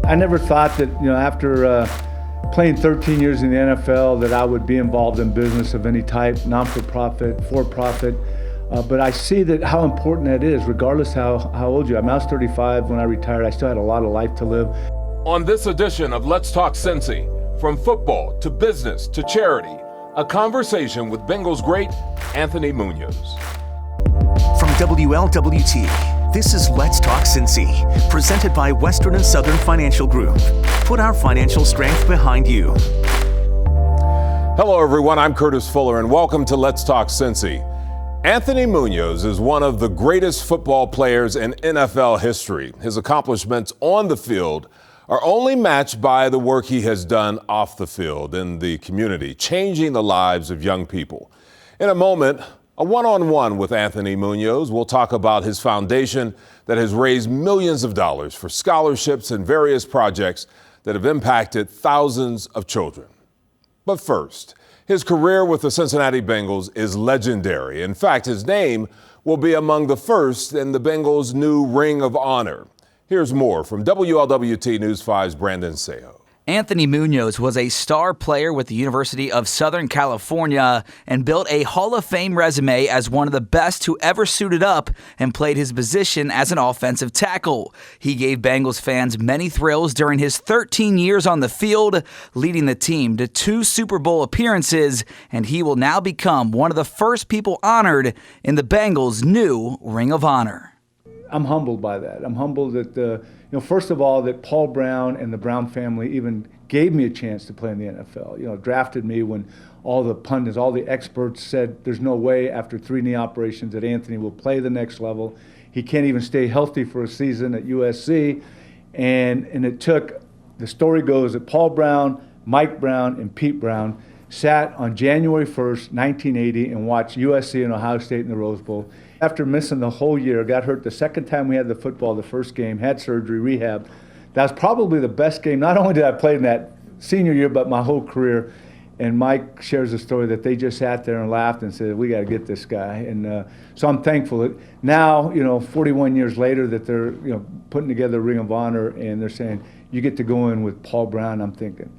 I never thought that, after playing 13 years in the NFL, that I would be involved in business of any type, non-for-profit, for-profit. But I see that how important that is, regardless how old you are. I was 35 when I retired. I still had a lot of life to live. On this edition of Let's Talk Cincy, from football to business to charity, a conversation with Bengals great Anthony Munoz. From WLWT, this is Let's Talk Cincy, presented by Western and Southern Financial Group. Put our financial strength behind you. Hello everyone, I'm Curtis Fuller and welcome to Let's Talk Cincy. Anthony Munoz is one of the greatest football players in NFL history. His accomplishments on the field are only matched by the work he has done off the field in the community, changing the lives of young people. In a moment, a one-on-one with Anthony Munoz. We'll talk about his foundation that has raised millions of dollars for scholarships and various projects that have impacted thousands of children. But first, his career with the Cincinnati Bengals is legendary. In fact, his name will be among the first in the Bengals' new Ring of Honor. Here's more from WLWT News 5's Brandon Seho. Anthony Munoz was a star player with the University of Southern California and built a Hall of Fame resume as one of the best who ever suited up and played his position as an offensive tackle. He gave Bengals fans many thrills during his 13 years on the field, leading the team to 2 Super Bowl appearances, and he will now become one of the first people honored in the Bengals' new Ring of Honor. I'm humbled by that. I'm humbled that, first of all, that Paul Brown and the Brown family even gave me a chance to play in the NFL. Drafted me when all the pundits, all the experts said there's no way after 3 knee operations that Anthony will play the next level. He can't even stay healthy for a season at USC. And it took, the story goes that Paul Brown, Mike Brown, and Pete Brown sat on January 1st, 1980 and watched USC and Ohio State in the Rose Bowl. After missing the whole year, got hurt the second time we had the football, the first game, had surgery, rehab. That was probably the best game. Not only did I play in that senior year, but my whole career. And Mike shares a story that they just sat there and laughed and said, we got to get this guy. And so I'm thankful that now, 41 years later, that they're, putting together a Ring of Honor and they're saying, you get to go in with Paul Brown. I'm thinking,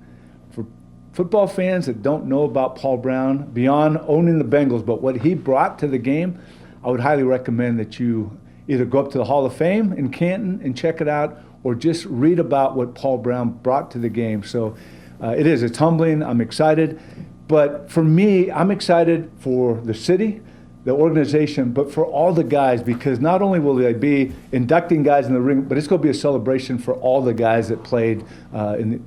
for football fans that don't know about Paul Brown, beyond owning the Bengals, but what he brought to the game, I would highly recommend that you either go up to the Hall of Fame in Canton and check it out, or just read about what Paul Brown brought to the game. So it's humbling, I'm excited. But for me, I'm excited for the city, the organization, but for all the guys, because not only will they be inducting guys in the ring, but it's going to be a celebration for all the guys that played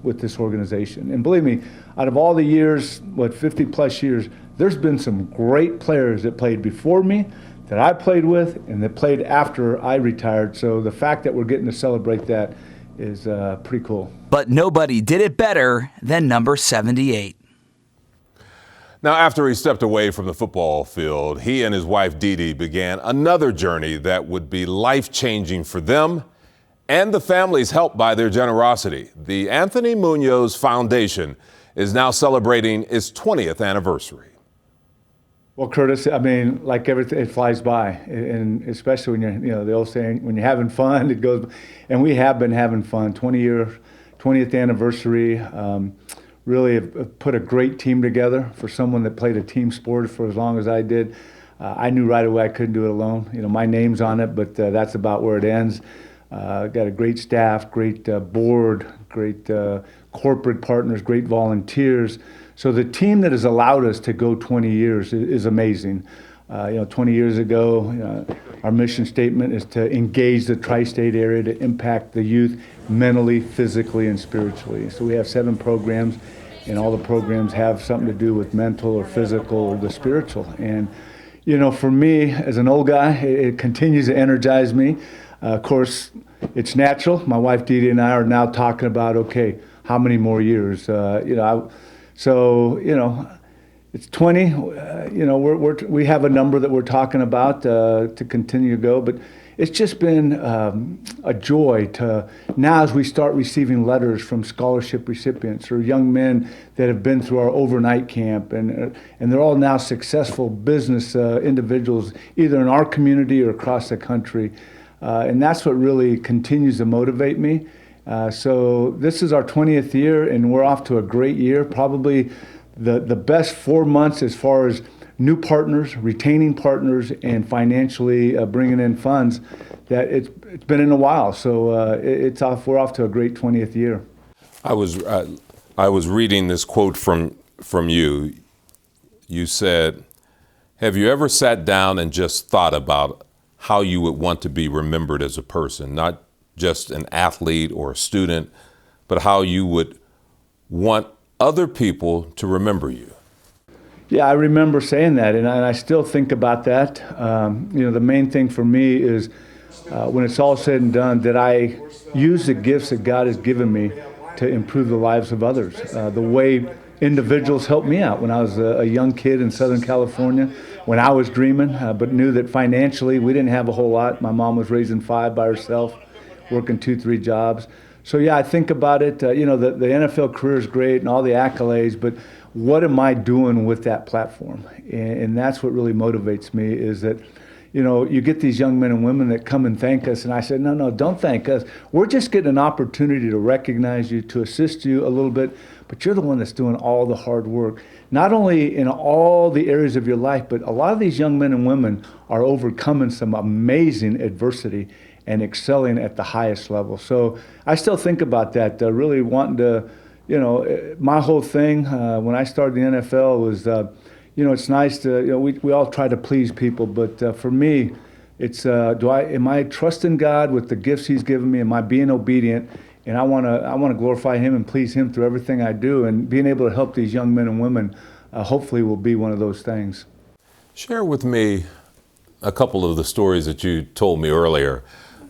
with this organization. And believe me, out of all the years, 50 plus years, there's been some great players that played before me, that I played with, and that played after I retired. So the fact that we're getting to celebrate that is pretty cool. But nobody did it better than number 78. Now, after he stepped away from the football field, he and his wife Dee Dee began another journey that would be life-changing for them and the families helped by their generosity. The Anthony Munoz Foundation is now celebrating its 20th anniversary. Well, Curtis, like everything, it flies by, and especially when you're, the old saying, when you're having fun, it goes. And we have been having fun. 20th anniversary. Really have put a great team together for someone that played a team sport for as long as I did. I knew right away I couldn't do it alone. My name's on it, but that's about where it ends. Got a great staff, great board, great corporate partners, great volunteers. So the team that has allowed us to go 20 years is amazing. 20 years ago, our mission statement is to engage the tri-state area to impact the youth mentally, physically, and spiritually. So we have 7 programs, and all the programs have something to do with mental or physical or the spiritual. And, for me, as an old guy, it continues to energize me. Of course, it's natural. My wife Dee Dee and I are now talking about, okay, how many more years? It's 20. We have a number that we're talking about to continue to go, but it's just been a joy to now as we start receiving letters from scholarship recipients or young men that have been through our overnight camp, and they're all now successful business individuals either in our community or across the country, and that's what really continues to motivate me. So this is our 20th year, and we're off to a great year. Probably the best 4 months as far as new partners, retaining partners, and financially bringing in funds that it's been in a while. So we're off to a great 20th year. I was reading this quote from you. You said, "Have you ever sat down and just thought about how you would want to be remembered as a person, not just an athlete or a student, but how you would want other people to remember you?" Yeah, I remember saying that, and I still think about that. The main thing for me is when it's all said and done, that I use the gifts that God has given me to improve the lives of others. The way individuals helped me out when I was a young kid in Southern California, when I was dreaming, but knew that financially we didn't have a whole lot. My mom was raising 5 by herself, working 2-3 jobs. So yeah, I think about it. The NFL career is great and all the accolades, but what am I doing with that platform? And that's what really motivates me, is that, you get these young men and women that come and thank us, and I said, no, don't thank us. We're just getting an opportunity to recognize you, to assist you a little bit, but you're the one that's doing all the hard work, not only in all the areas of your life, but a lot of these young men and women are overcoming some amazing adversity and excelling at the highest level. So I still think about that, really wanting to, my whole thing when I started the NFL was, it's nice to, we all try to please people, but for me, it's, am I trusting God with the gifts He's given me? Am I being obedient? And I want to glorify Him and please Him through everything I do, and being able to help these young men and women hopefully will be one of those things. Share with me a couple of the stories that you told me earlier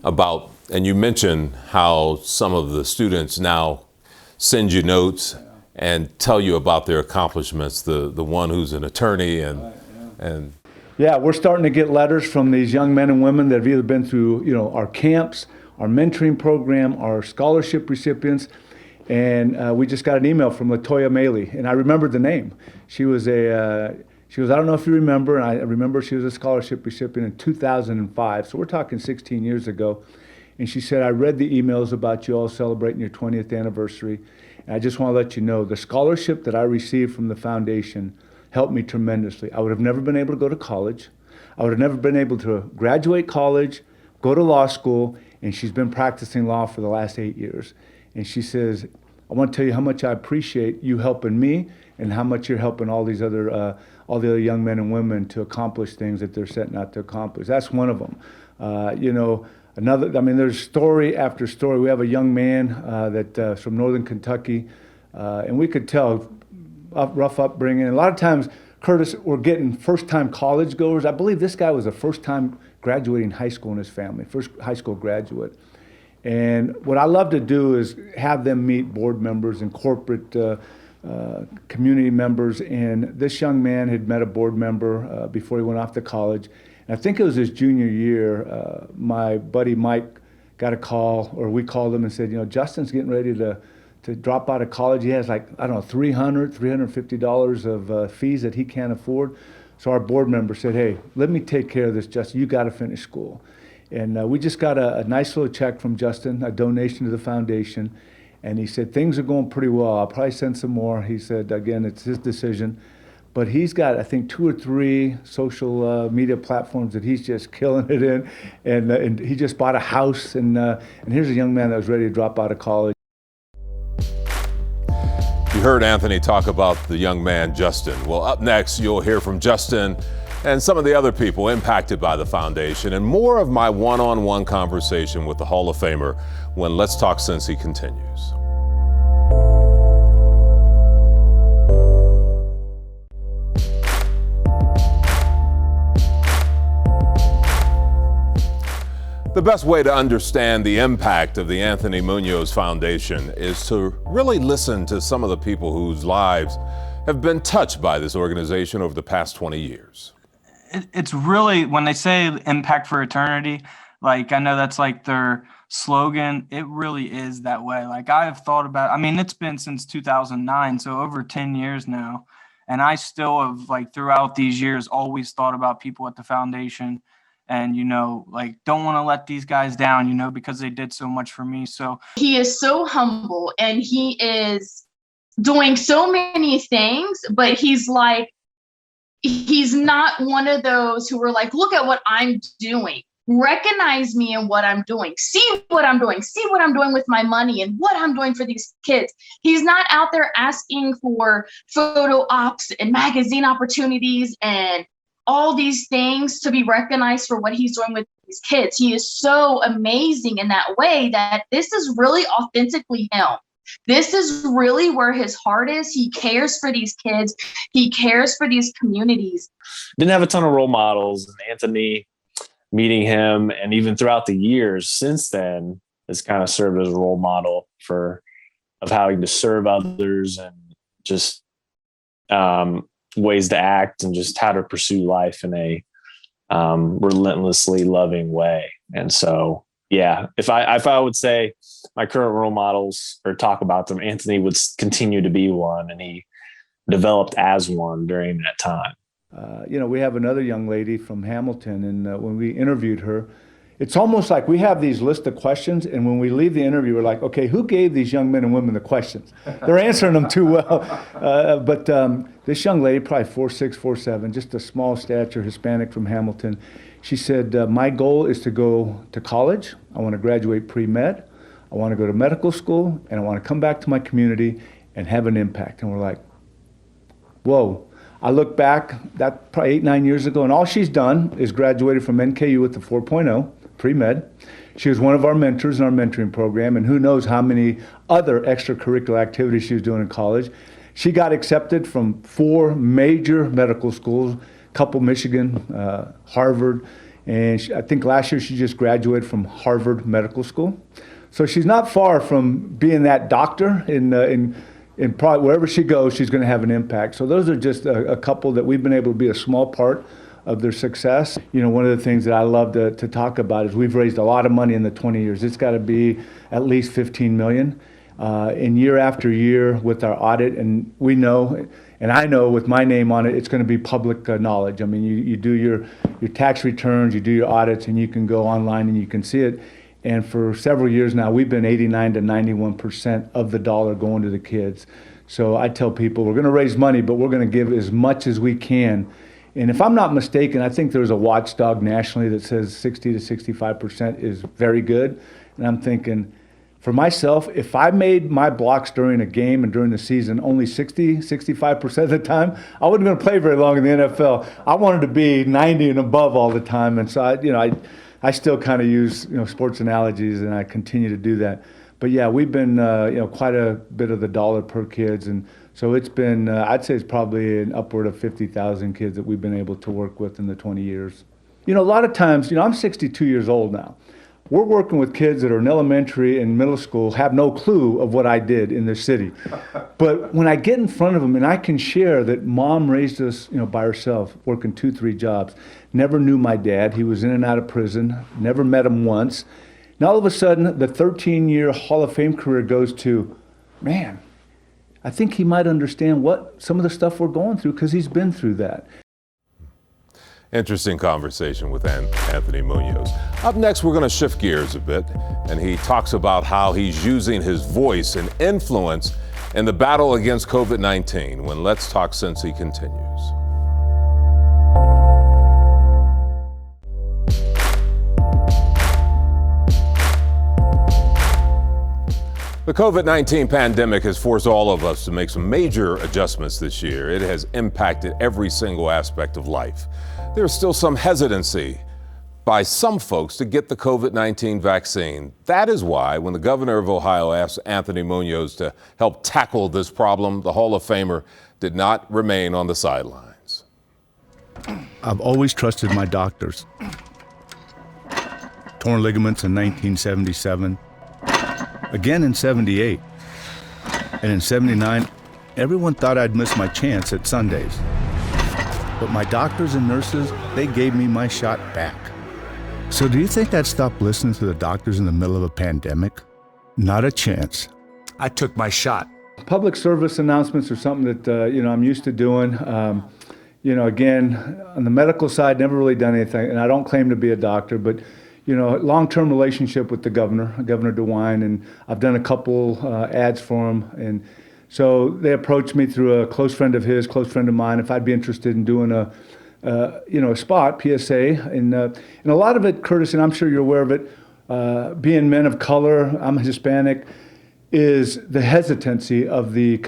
about, and you mentioned how some of the students now send you notes and tell you about their accomplishments. The one who's an attorney and yeah, we're starting to get letters from these young men and women that have either been through our camps, our mentoring program, our scholarship recipients, and we just got an email from LaToya Maley, and I remembered the name. She was I don't know if you remember, and I remember she was a scholarship recipient in 2005, so we're talking 16 years ago. And she said, I read the emails about you all celebrating your 20th anniversary, and I just want to let you know the scholarship that I received from the foundation helped me tremendously. I would have never been able to go to college. I would have never been able to graduate college, go to law school, and she's been practicing law for the last 8 years. And she says, I want to tell you how much I appreciate you helping me and how much you're helping all the other young men and women to accomplish things that they're setting out to accomplish. That's one of them. There's story after story. We have a young man that's from Northern Kentucky, and we could tell rough upbringing. And a lot of times, Curtis, we're getting first-time college goers. I believe this guy was a first-time graduating high school in his family, first high school graduate. And what I love to do is have them meet board members and corporate community members. And this young man had met a board member before he went off to college. And I think it was his junior year, my buddy Mike got a call, or we called him and said, Justin's getting ready to drop out of college. He has $350 of fees that he can't afford. So our board member said, hey, let me take care of this, Justin. You got to finish school. And we just got a nice little check from Justin, a donation to the foundation. And he said, things are going pretty well. I'll probably send some more. He said, again, it's his decision. But he's got, I think, 2 or 3 social media platforms that he's just killing it in. And he just bought a house. And here's a young man that was ready to drop out of college. You heard Anthony talk about the young man, Justin. Well, up next, you'll hear from Justin and some of the other people impacted by the foundation, and more of my one-on-one conversation with the Hall of Famer when Let's Talk Cincy continues. The best way to understand the impact of the Anthony MUNOZ Foundation is to really listen to some of the people whose lives have been touched by this organization over the past 20 years. It's really, when they say impact for eternity, like I know that's like their slogan, it really is that way. Like I have thought about, it's been since 2009, so over 10 years now. And I still have, like, throughout these years, always thought about people at the foundation and, like, don't want to let these guys down, because they did so much for me. So he is so humble and he is doing so many things, but he's not one of those who are like, look at what I'm doing. Recognize me in what I'm doing. See what I'm doing. See what I'm doing with my money and what I'm doing for these kids. He's not out there asking for photo ops and magazine opportunities and all these things to be recognized for what he's doing with these kids. He is so amazing in that way that this is really authentically him. This is really where his heart is. He cares for these kids. He cares for these communities. Didn't have a ton of role models, and Anthony, meeting him, and even throughout the years since then, has kind of served as a role model of how to serve others and just ways to act and just how to pursue life in a relentlessly loving way. And so, yeah, if I would say my current role models or talk about them, Anthony would continue to be one, and he developed as one during that time. We have another young lady from Hamilton, and when we interviewed her, it's almost like we have these list of questions, and when we leave the interview, we're like, okay, who gave these young men and women the questions? They're answering them too well. But this young lady, probably 4'6", 4'7", just a small stature, Hispanic from Hamilton, she said, my goal is to go to college. I want to graduate pre-med. I want to go to medical school, and I want to come back to my community and have an impact. And we're like, whoa. I look back, that probably 8-9 years ago, and all she's done is graduated from NKU with the 4.0, pre-med. She was one of our mentors in our mentoring program, and who knows how many other extracurricular activities she was doing in college. She got accepted from 4 major medical schools, a couple Michigan, Harvard, and I think last year she just graduated from Harvard Medical School. So she's not far from being that doctor in probably wherever she goes, she's going to have an impact. So those are just a couple that we've been able to be a small part of their success. One of the things that I love to talk about is we've raised a lot of money in the 20 years. It's got to be at least $15 million. And year after year with our audit, and we know, and I know with my name on it, it's going to be public knowledge. I mean, you do your tax returns, you do your audits, and you can go online and you can see it. And for several years now, we've been 89 to 91% of the dollar going to the kids. So I tell people we're going to raise money, but we're going to give as much as we can. And if I'm not mistaken, I think there's a watchdog nationally that says 60 to 65% is very good. And I'm thinking, for myself, if I made my blocks during a game and during the season only 60, 65% of the time, I wasn't going to play very long in the NFL. I wanted to be 90 and above all the time. And so I still kind of use sports analogies, and I continue to do that. But yeah, we've been quite a bit of the dollar per kids, and so it's been I'd say it's probably an upward of 50,000 kids that we've been able to work with in the 20 years. A lot of times, I'm 62 years old now. We're working with kids that are in elementary and middle school, have no clue of what I did in this city. But when I get in front of them and I can share that mom raised us, by herself, working 2-3 jobs, never knew my dad. He was in and out of prison, never met him once. And all of a sudden, the 13-year Hall of Fame career goes to, man, I think he might understand what some of the stuff we're going through because he's been through that. Interesting conversation with Anthony MUNOZ. Up next, we're going to shift gears a bit, and he talks about how he's using his voice and influence in the battle against COVID-19 when Let's Talk Cincy continues. The COVID-19 pandemic has forced all of us to make some major adjustments this year. It has impacted every single aspect of life. There's still some hesitancy by some folks to get the COVID-19 vaccine. That is why when the governor of Ohio asked Anthony MUNOZ to help tackle this problem, the Hall of Famer did not remain on the sidelines. I've always trusted my doctors. Torn ligaments in 1977, again in 78, and in 79, everyone thought I'd miss my chance at Sundays. But my doctors and nurses, they gave me my shot back. So do you think I'd stop listening to the doctors in the middle of a pandemic? Not a chance. I took my shot. Public service announcements are something that I'm used to doing. again, on the medical side, never really done anything, and I don't claim to be a doctor, but long-term relationship with the governor, Governor DeWine, and I've done a couple ads for him, and so they approached me through a close friend of his, close friend of mine, if I'd be interested in doing a spot, PSA, and a lot of it, Curtis, and I'm sure you're aware of it, being men of color, I'm Hispanic, is the hesitancy of the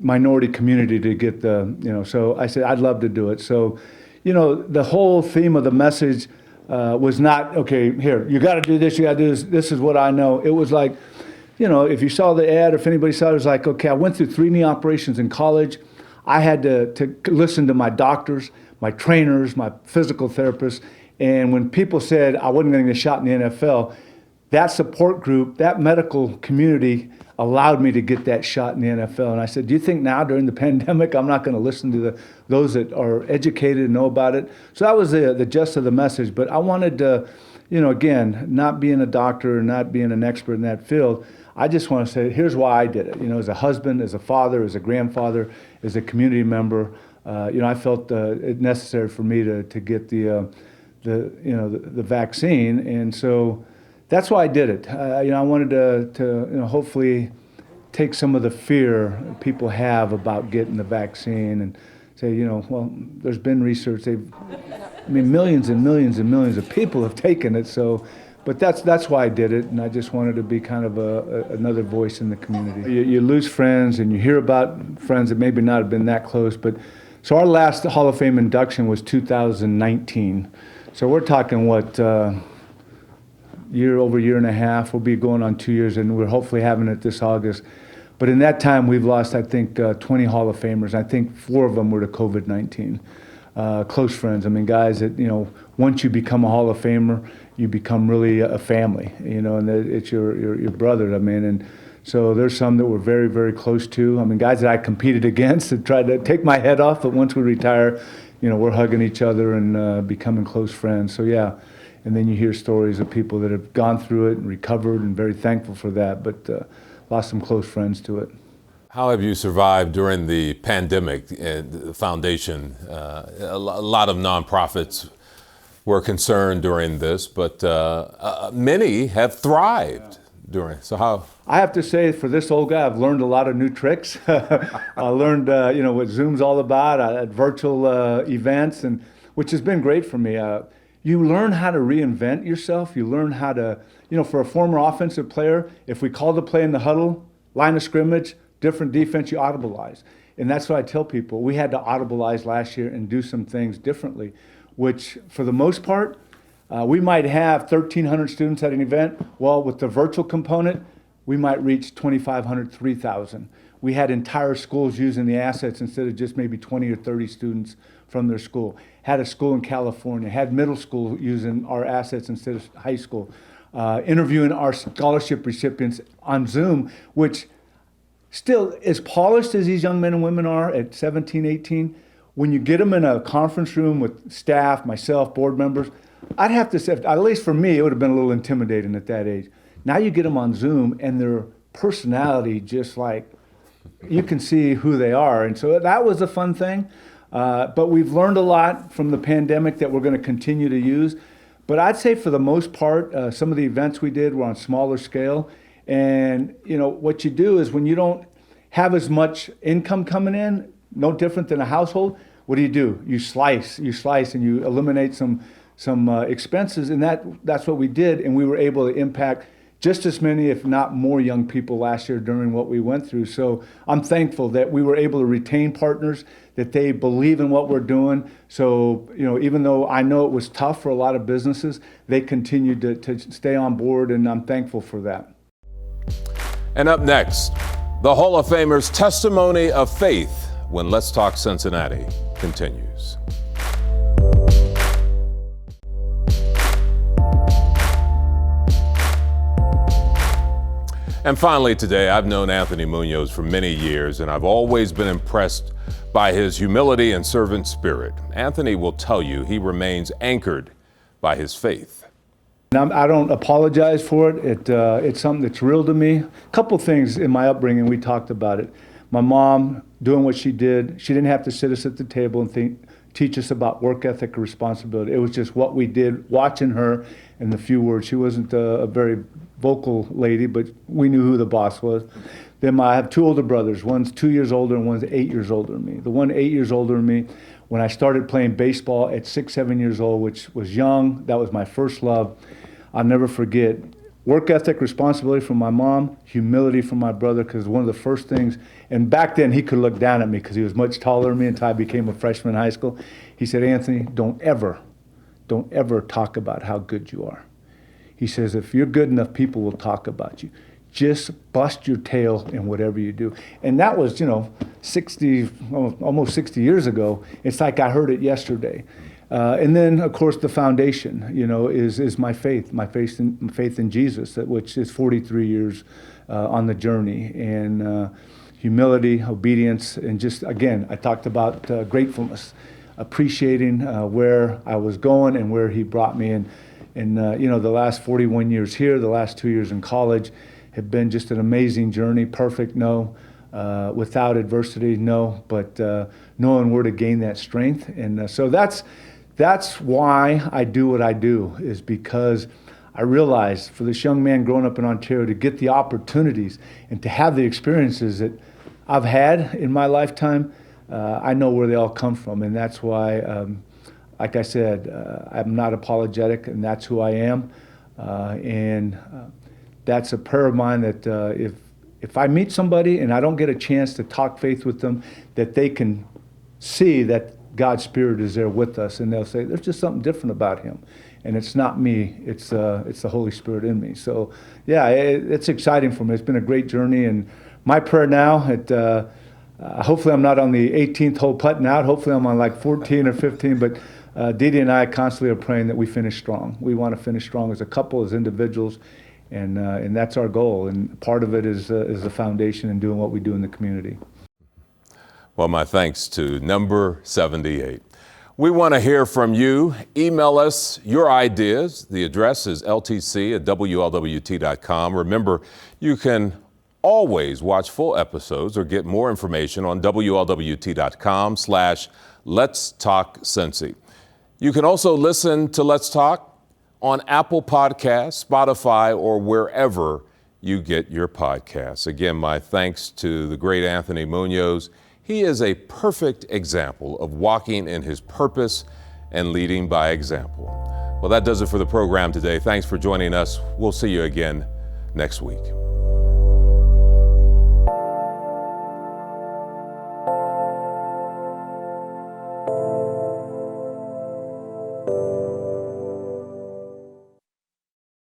minority community to get so I said, I'd love to do it. So, the whole theme of the message was not, okay, here, you got to do this, you got to do this, this is what I know. It was like, if you saw the ad, or if anybody saw it, it was like, okay, I went through 3 knee operations in college. I had to listen to my doctors, my trainers, my physical therapists, and when people said I wasn't going to get a shot in the NFL, that support group, that medical community allowed me to get that shot in the NFL. And I said, do you think now during the pandemic I'm not going to listen to those that are educated and know about it? So that was the gist of the message. But I wanted to, again, not being a doctor and not being an expert in that field, I just want to say, here's why I did it. As a husband, as a father, as a grandfather, as a community member, I felt it necessary for me to get the vaccine, and so that's why I did it. I wanted to hopefully take some of the fear people have about getting the vaccine and say, well, there's been research. Millions and millions and millions of people have taken it. So, but that's why I did it, and I just wanted to be kind of another voice in the community. You lose friends, and you hear about friends that maybe not have been that close. But so our last Hall of Fame induction was 2019. So we're talking year and a half. We'll be going on 2 years, and we're hopefully having it this August. But in that time, we've lost, I think, 20 Hall of Famers. I think 4 of them were to COVID-19. Close friends. Guys that, once you become a Hall of Famer, you become really a family, and it's your brother. And so there's some that we're very, very close to. Guys that I competed against that tried to take my head off, but once we retire, we're hugging each other and becoming close friends. So yeah, and then you hear stories of people that have gone through it and recovered, and very thankful for that, but lost some close friends to it. How have you survived during the pandemic? The foundation, a lot of nonprofits were concerned during this, but many have thrived during. So how? I have to say, for this old guy, I've learned a lot of new tricks. I learned, what Zoom's all about, at virtual events, and which has been great for me. You learn how to reinvent yourself. You learn how to, for a former offensive player, if we called the play in the huddle, line of scrimmage, different defense, you audibilize. And that's what I tell people. We had to audibilize last year and do some things differently, which for the most part, we might have 1,300 students at an event. Well, with the virtual component, we might reach 2,500, 3,000. We had entire schools using the assets instead of just maybe 20 or 30 students from their school. Had a school in California, had middle school using our assets instead of high school. Interviewing our scholarship recipients on Zoom, which still, as polished as these young men and women are at 17, 18, when you get them in a conference room with staff, myself, board members, I'd have to say, at least for me, it would have been a little intimidating at that age. Now you get them on Zoom, and their personality just like, you can see who they are. And so that was a fun thing. But we've learned a lot from the pandemic that we're going to continue to use. But I'd say for the most part, some of the events we did were on smaller scale. And, what you do is when you don't have as much income coming in, no different than a household, what do? You slice, and you eliminate some expenses. And that's what we did. And we were able to impact just as many, if not more, young people last year during what we went through. So I'm thankful that we were able to retain partners, that they believe in what we're doing. So, even though I know it was tough for a lot of businesses, they continued to stay on board, and I'm thankful for that. And up next, the Hall of Famers' testimony of faith when Let's Talk Cincinnati continues. And finally today, I've known Anthony MUNOZ for many years, and I've always been impressed by his humility and servant spirit. Anthony will tell you he remains anchored by his faith. I don't apologize for it. It's something that's real to me. A couple things in my upbringing, we talked about it. my mom doing what she did. She didn't have to sit us at the table and teach us about work ethic or responsibility. It was just what we did, watching her and the few words. She wasn't a very vocal lady, but we knew who the boss was. Then I have two older brothers. One's 2 years older and one's 8 years older than me. The one 8 years older than me, when I started playing baseball at 6, 7 years old, which was young, that was my first love. I'll never forget. Work ethic, responsibility from my mom, humility from my brother, because one of the first things, and back then he could look down at me because he was much taller than me until I became a freshman in high school. He said, Anthony, don't ever talk about how good you are. He says, if you're good enough, people will talk about you. Just bust your tail in whatever you do. And that was, 60, almost 60 years ago. It's like I heard it yesterday. And then, of course, the foundation, is my faith in Jesus, which is 43 years on the journey. And humility, obedience, and just, again, I talked about gratefulness, appreciating where I was going and where he brought me. And the last 41 years here, the last 2 years in college, have been just an amazing journey. Perfect, no. Without adversity, no. But knowing where to gain that strength. And so that's why I do what I do, is because I realized for this young man growing up in Ontario to get the opportunities and to have the experiences that I've had in my lifetime, I know where they all come from. And that's why, like I said, I'm not apologetic, and that's who I am. That's a prayer of mine that if I meet somebody and I don't get a chance to talk faith with them, that they can see that God's Spirit is there with us, and they'll say, there's just something different about him. And it's not me, it's the Holy Spirit in me. So yeah, it's exciting for me. It's been a great journey, and my prayer now, hopefully I'm not on the 18th hole putting out, hopefully I'm on like 14 or 15, but Didi and I constantly are praying that we finish strong. We want to finish strong as a couple, as individuals, and that's our goal. And part of it is the foundation and doing what we do in the community. Well, my thanks to number 78. We want to hear from you. Email us your ideas. The address is ltc@wlwt.com. Remember, you can always watch full episodes or get more information on wlwt.com/Let's Talk Cincy. You can also listen to Let's Talk on Apple Podcasts, Spotify, or wherever you get your podcasts. Again, my thanks to the great Anthony MUNOZ. He is a perfect example of walking in his purpose and leading by example. Well, that does it for the program today. Thanks for joining us. We'll see you again next week.